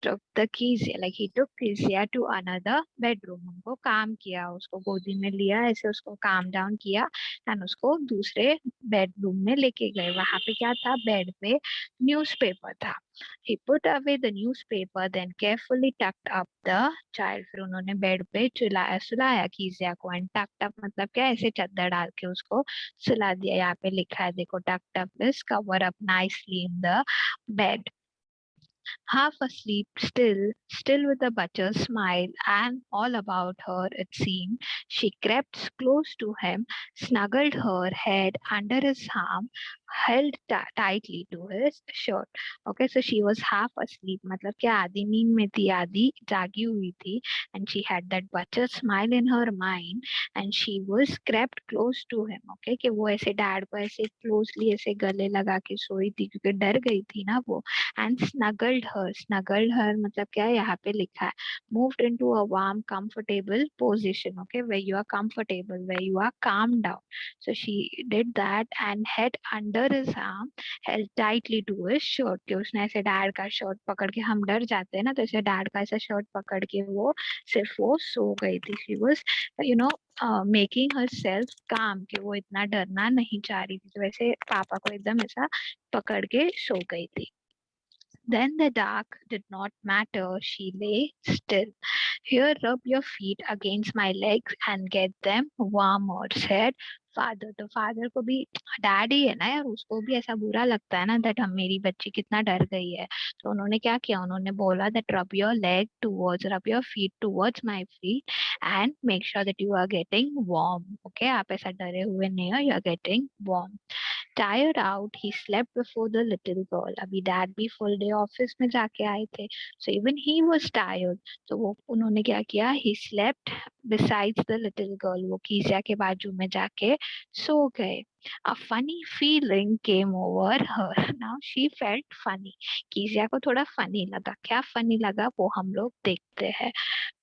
took the Kezia, like he took Kezia to another bedroom. उनको काम किया, उसको गोदी में लिया, ऐसे उसको काम डाउन किया एंड उसको दूसरे बेडरूम में लेके गए. वहां पे क्या था, बेड पे न्यूज़पेपर था. He put away the newspaper, then carefully tucked up the child. फिर उन्होंने बेड पे सुलाया कीजिया को. एंड tucked up मतलब क्या, ऐसे चादर डाल के उसको सुला दिया. यहाँ पे लिखा है देखो, tucked up is cover up nicely in the bed. Half asleep still with a butcher's smile and all about her it seemed, she crept close to him, snuggled her head under his arm, held tightly to his shirt. Okay, so she was half asleep, मतलब क्या आधी नींद में थी, आधी जागी हुई थी. And she had that butcher smile in her mind and she was crept close to him. Okay, कि वो ऐसे डैड को ऐसे closely ऐसे गले लगा के सोई थी क्योंकि डर गई थी ना वो. And snuggled her मतलब क्या है, यहाँ पे लिखा है moved into a warm comfortable position. Okay, where you are comfortable, where you are calmed down. So she did that and head under his arm, held tightly to his shirt. कि उसने ऐसे डैड का shirt पकड़ के, हम डर जाते हैं ना, तो ऐसे डैड का ऐसा शर्ट पकड़ के वो सिर्फ वो सो गई थी. She was you know making herself calm, कि वो इतना डरना नहीं चाह रही थी, तो वैसे पापा को एकदम ऐसा पकड़ के सो गई थी. Then the dark did not matter. She lay still. Here, rub your feet against my legs and get them warmer, said father. तो फादर को भी, डैडी है ना यार, उसको भी ऐसा बुरा लगता है ना दैट हम, मेरी बच्ची कितना डर गई है. तो उन्होंने क्या किया, उन्होंने बोला that rub your feet towards my feet and make sure that you are getting warm. Okay, आप ऐसा डरे हुए नहीं हो, you are getting warm. Tired out, he slept before the little girl. अभी डैड भी फुल डे ऑफिस में जाके आए थे, so even he was tired. तो वो उन्होंने क्या किया, he slept besides the little girl. वो कीजिया के बाजू में जाके सो गए. A funny feeling came over her. Now she felt funny. कीजिया को थोड़ा funny लगा. क्या funny लगा वो हम लोग देखते हैं.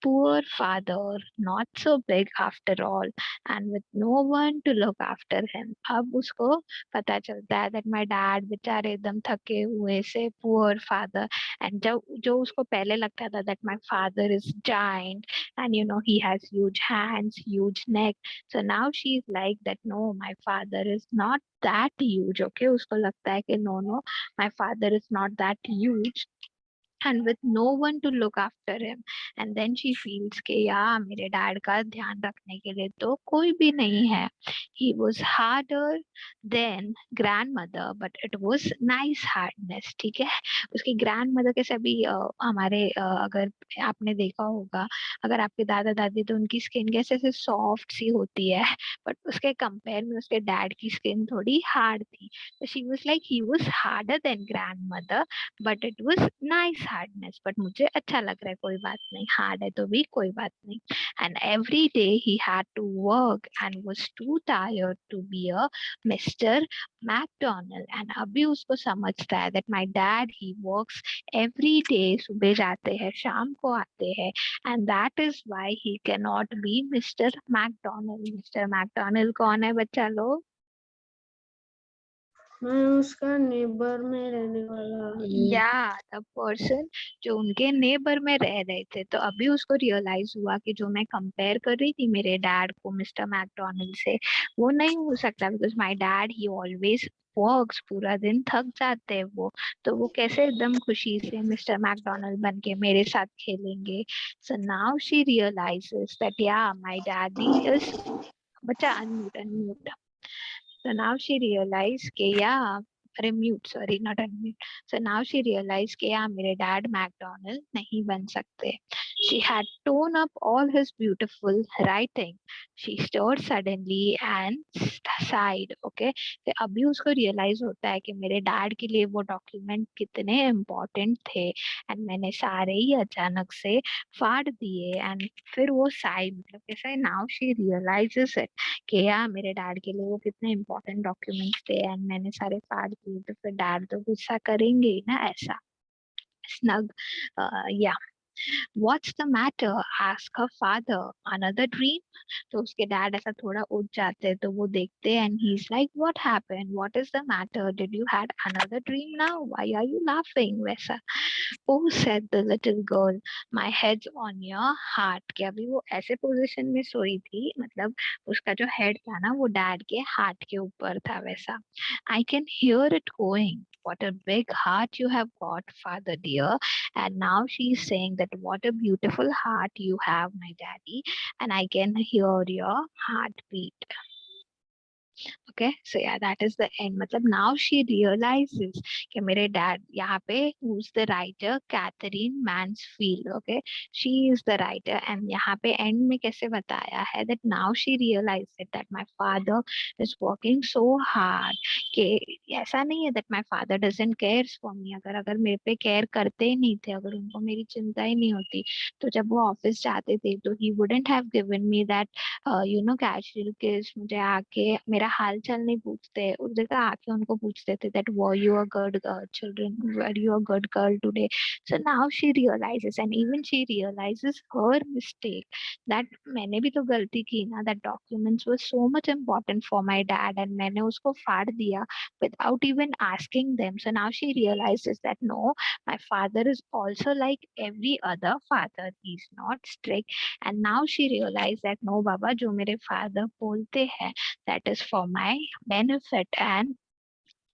Poor father, not so big after all, and with no one to look after him. अब उसको पता चलता है that my dad बेचारे एकदम थके हुए से, poor father. And जो उसको पहले लगता था that my father is giant and he has huge hands, huge neck. So now she's like that, no, my father is not that huge. Okay, उसको लगता है कि no, my father is not that huge. And with no one to look after him. And then she feels कि यार मेरे dad का ध्यान रखने के लिए तो कोई भी नहीं है. He was harder than grandmother, but it was nice hardness. ठीक है, उसकी grandmother कैसे अभी हमारे अगर आपने देखा होगा, अगर आपके दादा दादी, तो उनकी स्किन कैसे ऐसे सॉफ्ट सी होती है, बट उसके कंपेयर में उसके डैड की स्किन थोड़ी हार्ड थी. तो she was like he was harder than grandmother, but it was nice hardness. But मुझे अच्छा लग रहा है, कोई बात नहीं, हार्ड है तो भी कोई बात नहीं. And every day he had to work and was too tired to be a Mr McDonald. And अभी उसको समझता है that my dad he works every day. सुबह जाते हैं, शाम को आते हैं, and that is why he can not be Mr McDonald. Mr McDonald कौन है बच्चा लोग? मैं उसका नेबर में रहने वाला हूँ। या द पर्सन जो उनके नेबर में रह रहे थे. तो अभी उसको रियलाइज हुआ कि जो मैं कंपेयर कर रही थी मेरे डैड को मिस्टर मैकडोनल्ड से, वो नहीं हो सकता, because my dad he always works, पूरा दिन थक जाते हैं वो. तो वो कैसे एकदम खुशी से मिस्टर मैकडोनल्ड बन के मेरे साथ खेलेंगे. So now she realizes that yeah my daddy is, बच्चा unmute unmute. So now she realized कि या, अरे mute, sorry, not unmute. So now she realized कि या मेरे डैड मैकडोनल्ड नहीं बन सकते. She had torn up all his beautiful writing. She stirred suddenly and sighed. Okay, तो अभी उसको रियलाइज होता है कि मेरे डैड के लिए वो डॉक्यूमेंट कितने इम्पोर्टेंट थे, एंड मैंने सारे ही अचानक से फाड़ दिए. एंड फिर वो साई, मतलब कैसा, नाउ शी रियलाइजेस इट कि यार मेरे डैड के लिए वो कितने इम्पोर्टेंट डॉक्यूमेंट्स थे एंड मैंने सारे फाड़ दिए, तो फिर डैड तो गुस्सा करेंगे ही ना. ऐसा स्नग, या What's the matter? Ask her father. Another dream? तो उसके डैड ऐसा थोड़ा उठ जाते हैं, तो वो देखते हैं, and he's like, what happened? What is the matter? Did you had another dream now? Why are you laughing? वैसा. Oh, said the little girl, my head's on your heart. कि अभी वो ऐसे पोजीशन में सोई थी, मतलब उसका जो हेड था ना वो डैड के हार्ट के ऊपर था वैसा. I can hear it going. What a big heart you have got, father dear. And now she's saying that what a beautiful heart you have, my daddy. And I can hear your heartbeat. Okay, so yeah, that is the end. मतलब now she realizes कि मेरे dad यहाँ पे who's the writer, Catherine Mansfield. Okay, she is the writer, and यहाँ पे end में कैसे बताया है that now she realizes that my father is working so hard. कि ऐसा नहीं है that my father doesn't cares for me. अगर मेरे पे care करते ही नहीं थे, अगर उनको मेरी चिंता ही नहीं होती, तो जब वो ऑफिस जाते थे तो he wouldn't have given me that casual किस. मुझे आके मेरा हाल चाल नहीं पूछते, उस जगह आके उनको पूछते थे that were you a good children, were you a good girl today. So now she realizes, and even she realizes her mistake, that मैंने भी तो गलती की ना. that documents were so much important for my dad and मैंने उसको फाड़ दिया without even asking them. So now she realizes that no, my father is also like every other father. He's not strict. And now she realized that no बाबा, जो मेरे father बोलते हैं that is for my benefit and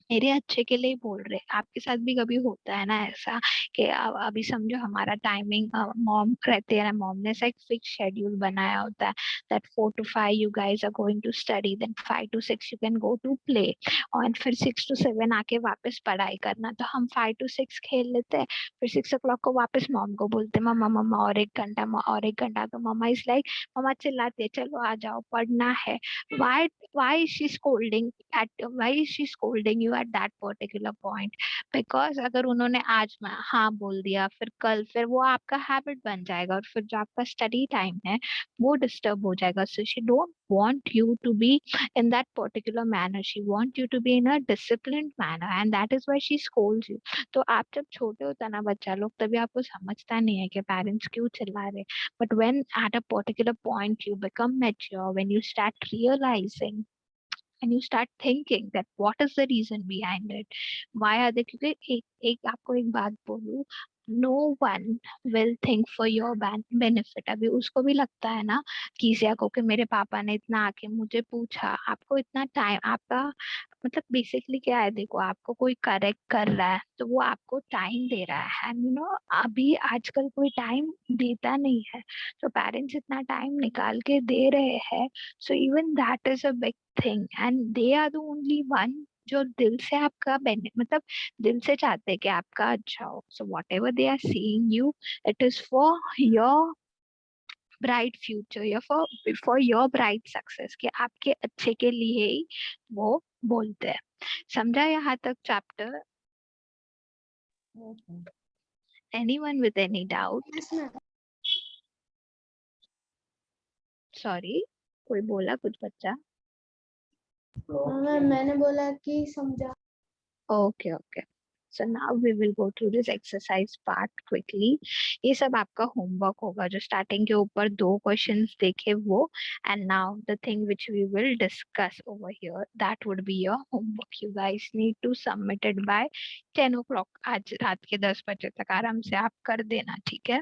मेरे अच्छे के लिए बोल रहे. आपके साथ भी कभी होता है ना ऐसा कि अभी समझो हमारा टाइमिंग, मॉम रहते हैं ना, मॉम ने एक फिक्स शेड्यूल बनाया होता है that 4 to 5 you guys are going to study, then 5 to 6 you can go to play, और फिर 6 to 7 आके वापस पढ़ाई करना. तो हम 5 to 6 खेल लेते हैं, फिर 6 o'clock को वापस मॉम को बोलते हैं मम्मा मम्मा और 1 घंटा, और 1 घंटा. तो मम्मा इज लाइक, मम्मा चिल्लाती है चलो आ जाओ पढ़ना है. why is she scolding why is she scolding you at that particular point? Because अगर उन्होंने आज हाँ बोल दिया, फिर कल फिर वो आपका हैबिट बन जाएगा, और फिर जो आपका स्टडी टाइम है वो डिस्टर्ब हो जाएगा. So she don't want you to be in that particular manner. She want you to be in a disciplined manner, and that is why she scolds you. तो आप जब छोटे होता ना बच्चा लोग, तभी आपको समझता नहीं है कि पेरेंट्स क्यों चिल्ला रहे. But when at a particular point you become mature, when you start realizing and you start thinking that what is the reason behind it, why are they, क्योंकि एक आपको एक बात बोलूं, no one will think for your benefit. अभी उसको भी लगता है ना कीजिया को कि मेरे पापा ने इतना आके मुझे पूछा, आपको इतना टाइम, आपका मतलब बेसिकली क्या है, देखो आपको कोई करेक्ट कर रहा है तो वो आपको टाइम दे रहा है, एंड अभी आजकल कोई टाइम देता नहीं है. तो पेरेंट्स इतना टाइम निकाल के दे रहे हैं, so even that is a big thing, and they are the only one जो दिल से आपका मतलब दिल से चाहते हैं कि आपका अच्छा हो. So whatever they are seeing you, it is for your bright future या फॉर योर ब्राइट सक्सेस, कि आपके अच्छे के लिए ही वो बोलते हैं. समझा यहाँ तक chapter? Anyone with any doubt? Sorry, कोई बोला कुछ बच्चा? मैंने बोला कि समझा. Okay, okay. So now we will go through this exercise part quickly. ये सब आपका homework होगा, जो starting के ऊपर 2 questions देखे वो, and now the thing which we will discuss over here, that would be your homework. You guys need to submit it by 10 o'clock. आज रात के 10 बजे तक आराम से आप कर देना, ठीक है?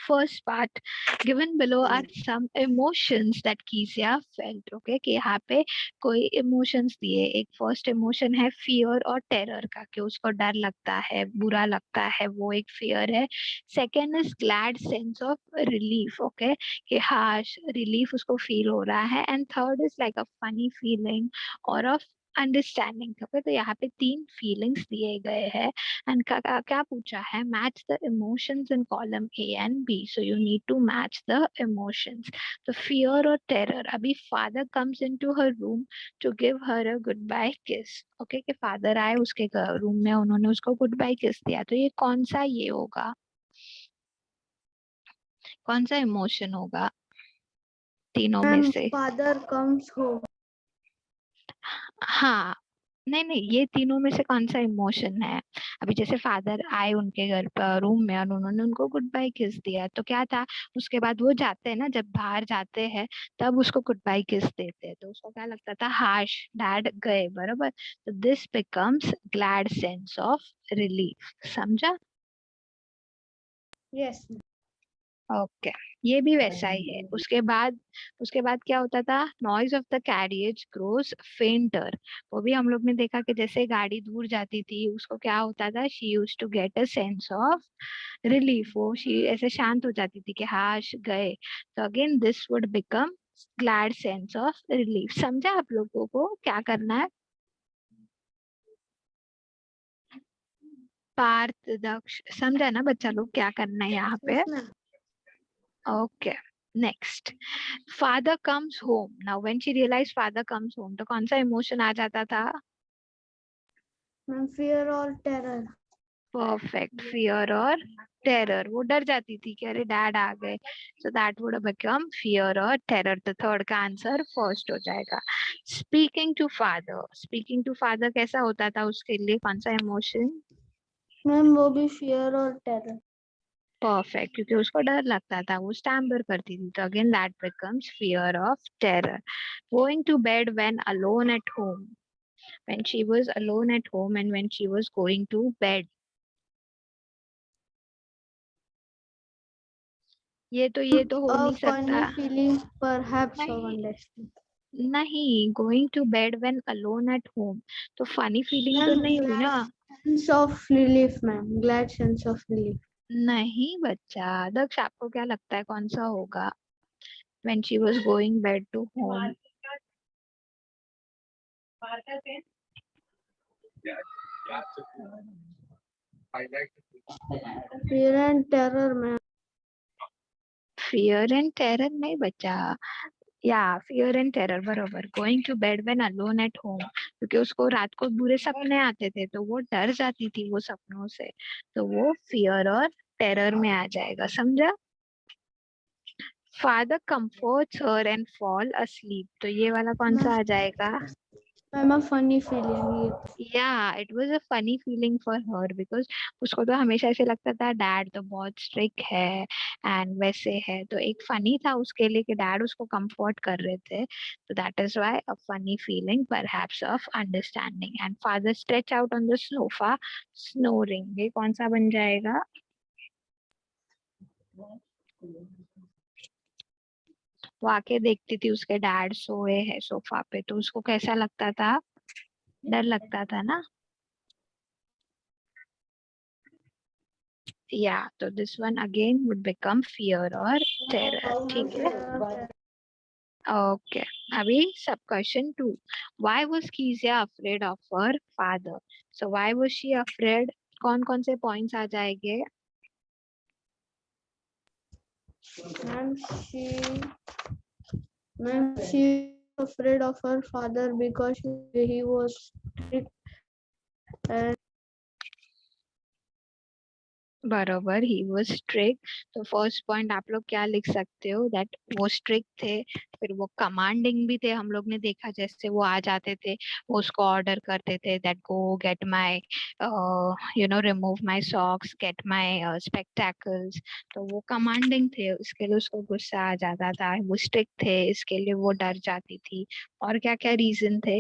First part, given below are some emotions that Kezia felt. Okay, कि यहाँ पे कोई emotions दिए. एक first emotion है fear और terror का, कि उसको डर लगता है, बुरा लगता है, वो एक fear है. Second is glad sense of relief. Okay, कि हाँ relief उसको feel हो रहा है. And third is like a funny feeling or of understanding. Okay, तो यहाँ पे 3 फीलिंग्स दिए गए हैं, एंड क्या पूछा है, match the emotions in column A and B. So you need to match the emotions. तो फियर और टेरर. अभी father comes into her room to give her a goodbye kiss. Okay, कि father आए उसके room में, उन्होंने उसको good bye किस दिया. तो ये कौन सा ये होगा, कौन सा इमोशन होगा तीनों में से? Father comes home. हाँ, नहीं नहीं, ये तीनों में से कौन सा इमोशन है? अभी जैसे फादर आए उनके घर पर रूम में और उन्होंने उनको गुड बाय किस दिया, तो क्या था? उसके बाद वो जाते हैं ना, जब बाहर जाते हैं तब उसको गुड बाय किस देते हैं, तो उसको क्या लगता था? हाश, डैड गए, बराबर। तो this becomes glad sense of relief. समझा? यस। ओके, ये भी वैसा ही है। उसके बाद क्या होता था? Noise of the carriage grows फेंटर। वो भी हम लोग ने देखा कि जैसे गाड़ी दूर जाती थी उसको क्या होता था? She use to get a sense of relief. वो शी ऐसे शांत हो जाती थी कि हाश गए। तो again this would become glad sense of relief. समझा आप लोगों को क्या करना है? पार्थ, दक्ष, समझा ना बच्चा लोग क्या करना है यहाँ पे? Yes ma'am. Okay, next. Father comes home. Now when she realize father comes home, तो कौन सा इमोशन आ जाता था? मैम फियर और टेरर। परफेक्ट, फियर और टेरर। वो डर जाती थी कि अरे डैड आ गए, so that would become fear और टेरर। तो थर्ड का आंसर फर्स्ट हो जाएगा। Speaking to father, speaking to father कैसा होता था उसके लिए? कौन सा इमोशन? मैम वो भी फियर और टेरर। परफेक्ट, क्योंकि उसको डर लगता था, वो स्टैम्बर करती थी, तो again that becomes fear of terror. Going to bed when alone at home, when she was alone at home and when she was going to bed. ये तो हो A नहीं funny सकता। feeling, perhaps of नहीं understanding. नहीं, going to bed when alone at home, तो funny feeling तो ma'am नहीं हुई glad ना। sense of relief ma'am, glad sense of relief. नहीं बच्चा, दक्ष आपको क्या लगता है कौन सा होगा? when she was going bed to home. Fear and terror ma'am. fear and terror नहीं बच्चा, या फियर एंड टेरर, बरोबर। Going to bed when alone at home, क्योंकि उसको रात को बुरे सपने आते थे तो वो डर जाती थी वो सपनों से, तो वो फियर और टेरर में आ जाएगा। समझा? Father comforts her and fall asleep, तो ये वाला कौन सा आ जाएगा? मैम a funny feeling ये. या it was a funny feeling for her, because उसको तो हमेशा ऐसे लगता था डैड तो बहुत स्ट्रिक्ट है एंड वैसे है, तो एक फनी था उसके लिए कि डैड उसको कंफर्ट कर रहे थे, तो that is why a funny feeling perhaps of understanding. And father stretch out on the sofa snoring, ये कौन सा बन जाएगा? वो आके देखती थी उसके डैड सोए हैं सोफा पे, तो उसको कैसा लगता था? डर लगता था ना। या तो this one again would become fear और टेरर। ठीक है, ओके। अभी सब question 2, why was Kezia afraid of her father? So why was she afraid? कौन कौन से पॉइंट्स आ जाएंगे? Ma'am she afraid of her father because he was strict and बरोबर, ही वाज स्ट्रिक्ट। तो फर्स्ट पॉइंट आप लोग क्या लिख सकते हो? दैट वो स्ट्रिक्ट थे, फिर वो कमांडिंग भी थे। हम लोग ने देखा जैसे वो आ जाते थे, वो उसको ऑर्डर करते थे that go gate my remove my socks, gate my spectacles. तो वो कमांडिंग थे, इसके लिए उसको गुस्सा आ जाता था। वो स्ट्रिक्ट थे, इसके लिए वो डर जाती थी। और क्या क्या रीजन थे?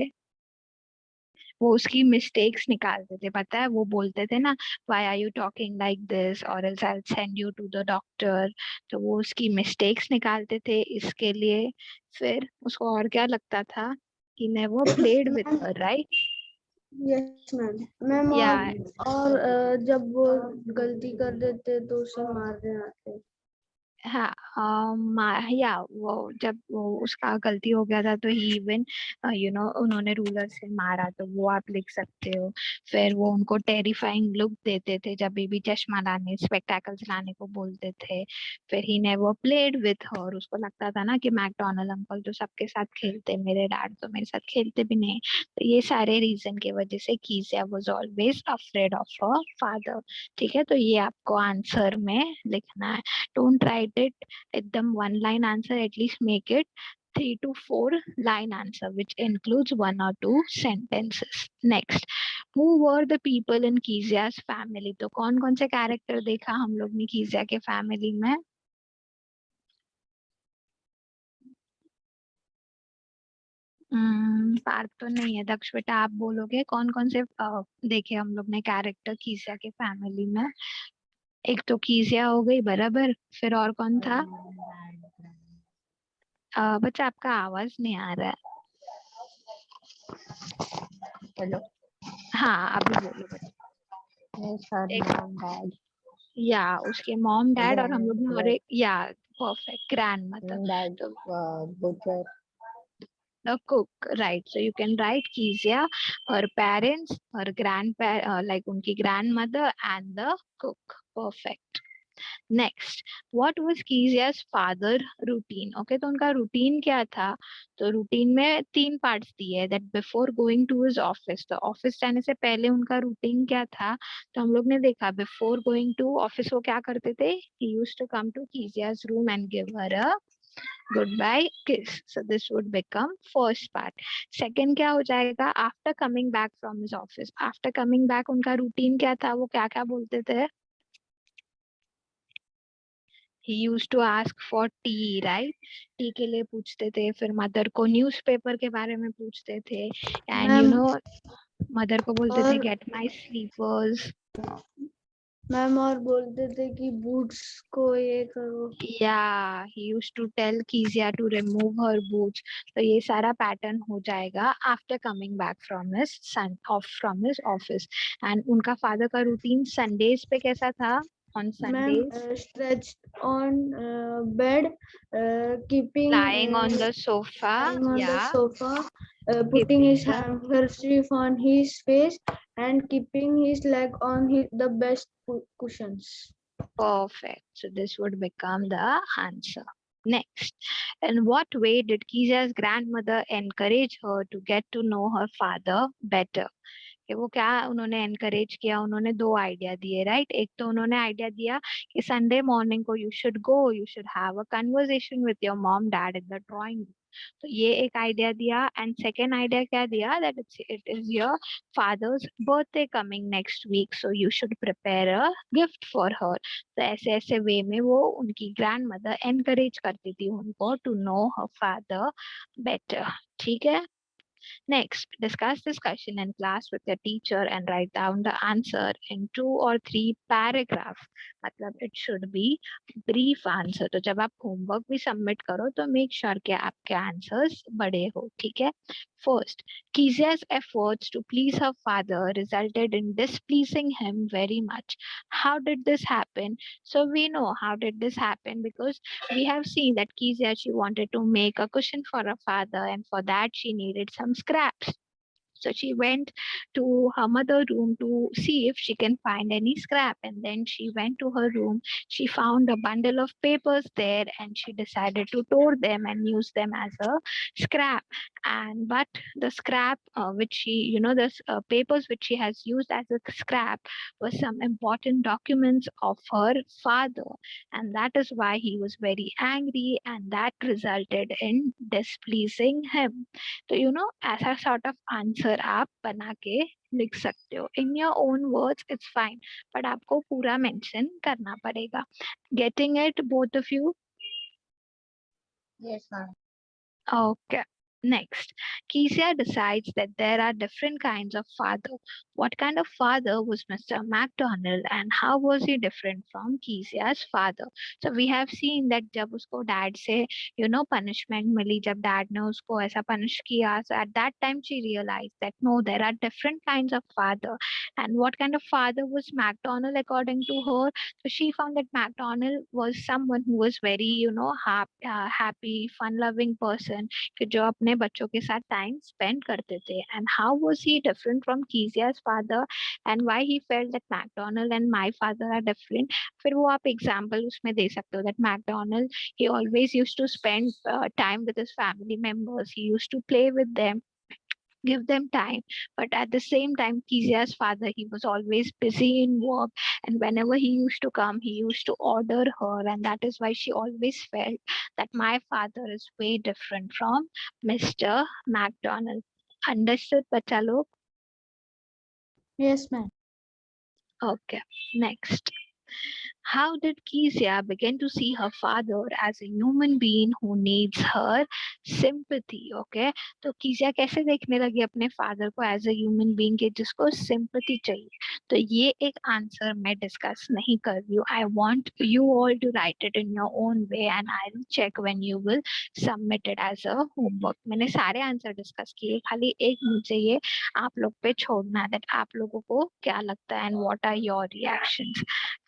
वो उसकी मिस्टेक्स निकालते थे, पता है? वो बोलते थे ना, why are you talking like this or else I will send you to the doctor. तो वो उसकी मिस्टेक्स निकालते थे इसके लिए। फिर उसको और क्या लगता था? कि never played with ma'am. Her, right? Yes ma'am. Ma'am या और जब वो गलती कर देते तो उसे मारने आते. हाँ, या वो जब वो उसका गलती हो गया था तो ही इवन उन्होंने रूलर से मारा, तो वो आप लिख सकते हो। फिर वो उनको टेरिफाइंग लुक देते थे जब भी चश्मा लाने, स्पेक्टेकल्स लाने को बोलते थे। फिर he never played with her, उसको लगता था ना कि मैकडोनल्ड अंकल तो सबके साथ खेलते, मेरे डैड तो मेरे साथ खेलते भी नहीं। तो ये सारे रीजन की वजह से कीजिया was always afraid of her father. ठीक है, तो ये आपको आंसर में लिखना है। Don't write it एकदम one line answer, at least make it 3 to 4 line answer which includes 1 or 2 sentences. Next, who were the people in Kizia's family? तो कौन कौन से कैरेक्टर देखा हम लोग ने कीजिया के फैमिली में? पार्थ तो नहीं है। दक्ष बेटा आप बोलोगे कौन कौन से देखे हम लोग ने कैरेक्टर कीजिया के फैमिली में? एक तो कीजिया हो गई बराबर, फिर और कौन था? बच्चा आपका आवाज नहीं आ रहा है। हेलो। हाँ अभी बोलो बच्चा। डैड, या उसके मॉम डैड और हम लोग ने और Grandmother. एक या परफेक्ट ग्रैंड मदर। Dad, तो butcher. the cook, right? So you can write Kezia, her parents, her like उनकी grandmother and the cook. Perfect. Next, what was Kezia's father routine? Okay, तो उनका routine क्या था? तो routine में 3 parts दिए हैं, that before going to his office, तो office जाने से पहले उनका routine क्या था? तो हम लोग ने देखा before going to office वो क्या करते थे? He used to come to Kezia's room and give her a goodbye kiss. So this would become first part. Second क्या हो जाएगा? After coming back from his office. After coming back उनका routine क्या था? वो क्या क्या बोलते थे? He used to ask for tea, right? T के लिए पूछते थे, फिर मदर को न्यूज़पेपर के बारे में पूछते थे, and you ma'am know mother को बोलते थे और get my sleepers. मैम और बोलते थे कि बूट्स को ये करो। Yeah, he used to tell Kezia to remove her boots. तो ये सारा पैटर्न हो जाएगा after coming back from his office. And उनका फादर का रूटीन संडेज पे कैसा था? On ma'am Sundays, stretched on bed, keeping lying on the sofa, lying on the yeah, sofa, putting keeping his the handkerchief on his face and keeping his leg on the best cushions. perfect. So this would become the answer. Next, in what way did Kiza's grandmother encourage her to get to know her father better? कि वो क्या उन्होंने encourage किया? उन्होंने 2 idea दिए, right? एक तो उन्होंने आइडिया दिया कि संडे मॉर्निंग को you should have a conversation with your mom dad in the drawing room. तो ये एक आइडिया दिया। एंड सेकेंड आइडिया क्या दिया? That it is your father's birthday coming next week, so you should prepare a gift for her. तो ऐसे ऐसे वे में वो उनकी ग्रैंड मदर एनकरेज करती थी उनको to know her father better. ठीक है। Next, discuss this question in class with your teacher and write down the answer in 2 or 3 paragraphs. मतलब it should be brief answer. तो जब आप homework भी submit करो तो make sure कि आपके answers बड़े हो, ठीक है? First, Kizia's efforts to please her father resulted in displeasing him very much. How did this happen? So we know how did this happen because we have seen that Kezia, she wanted to make a cushion for her father, and for that she needed some scraps. So she went to her mother room to see if she can find any scrap. And then she went to her room. She found a bundle of papers there and she decided to tore them and use them as a scrap. And but the scrap which she, the papers which she has used as a scrap was some important documents of her father. And that is why he was very angry and that resulted in displeasing him. तो ऐसा sort of answer आप बना के लिख सकते हो इन your own words, it's fine, but आपको पूरा मेंशन करना पड़ेगा। Getting it both of you? Yes, ma'am. Okay. Next, Kezia decides that there are different kinds of father. What kind of father was Mr. McDonald and how was he different from Kezia's father? So we have seen that जब उसको dad से punishment मिली, जब dad ने उसको ऐसा punish किया, so at that time she realized that no, there are different kinds of father. And what kind of father was McDonald according to her? So she found that McDonald was someone who was very, happy, fun-loving person कि जो अपने बच्चों के साथ time spend करते थे। And how was he different from कीजिया's father and why he felt that McDonald and my father are different? फिर वो आप एग्जांपल उसमें दे सकते हो that McDonald he always used to spend time with his family members, he used to play with them, give them time. But at the same time, Kizia's father, he was always busy in work, and whenever he used to come, he used to order her, and that is why she always felt that my father is way different from Mr. McDonald. Understood, bacha log? Yes, ma'am. Okay, next. How did Kezia begin to see her father as a human being who needs her sympathy? Okay, तो कीजिया कैसे देखने लगी अपने father को as a human being के जिसको sympathy चाहिए? तो ये एक आंसर मैं डिस्कस नहीं कर रही हूँ. I want you all to write it in your own way and I will check when you will submit it as a homework. मैंने सारे आंसर डिस्कस किए, खाली एक मुझे ये आप लोग पे छोड़ना है दैट आप लोगों को क्या लगता है and what are your reactions.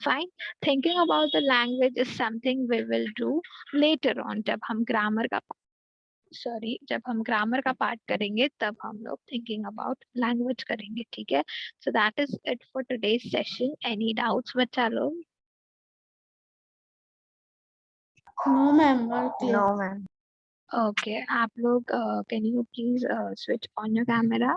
Fine. Thinking about the language is something we will do later on. जब हम ग्रामर का पार्ट करेंगे तब हम लोग thinking about language करेंगे. ठीक है? So that is it for today's session. Any doubts बच्चा लोग? No, ma'am. All clear. No, ma'am. Okay. आप लोग can you please switch on your camera?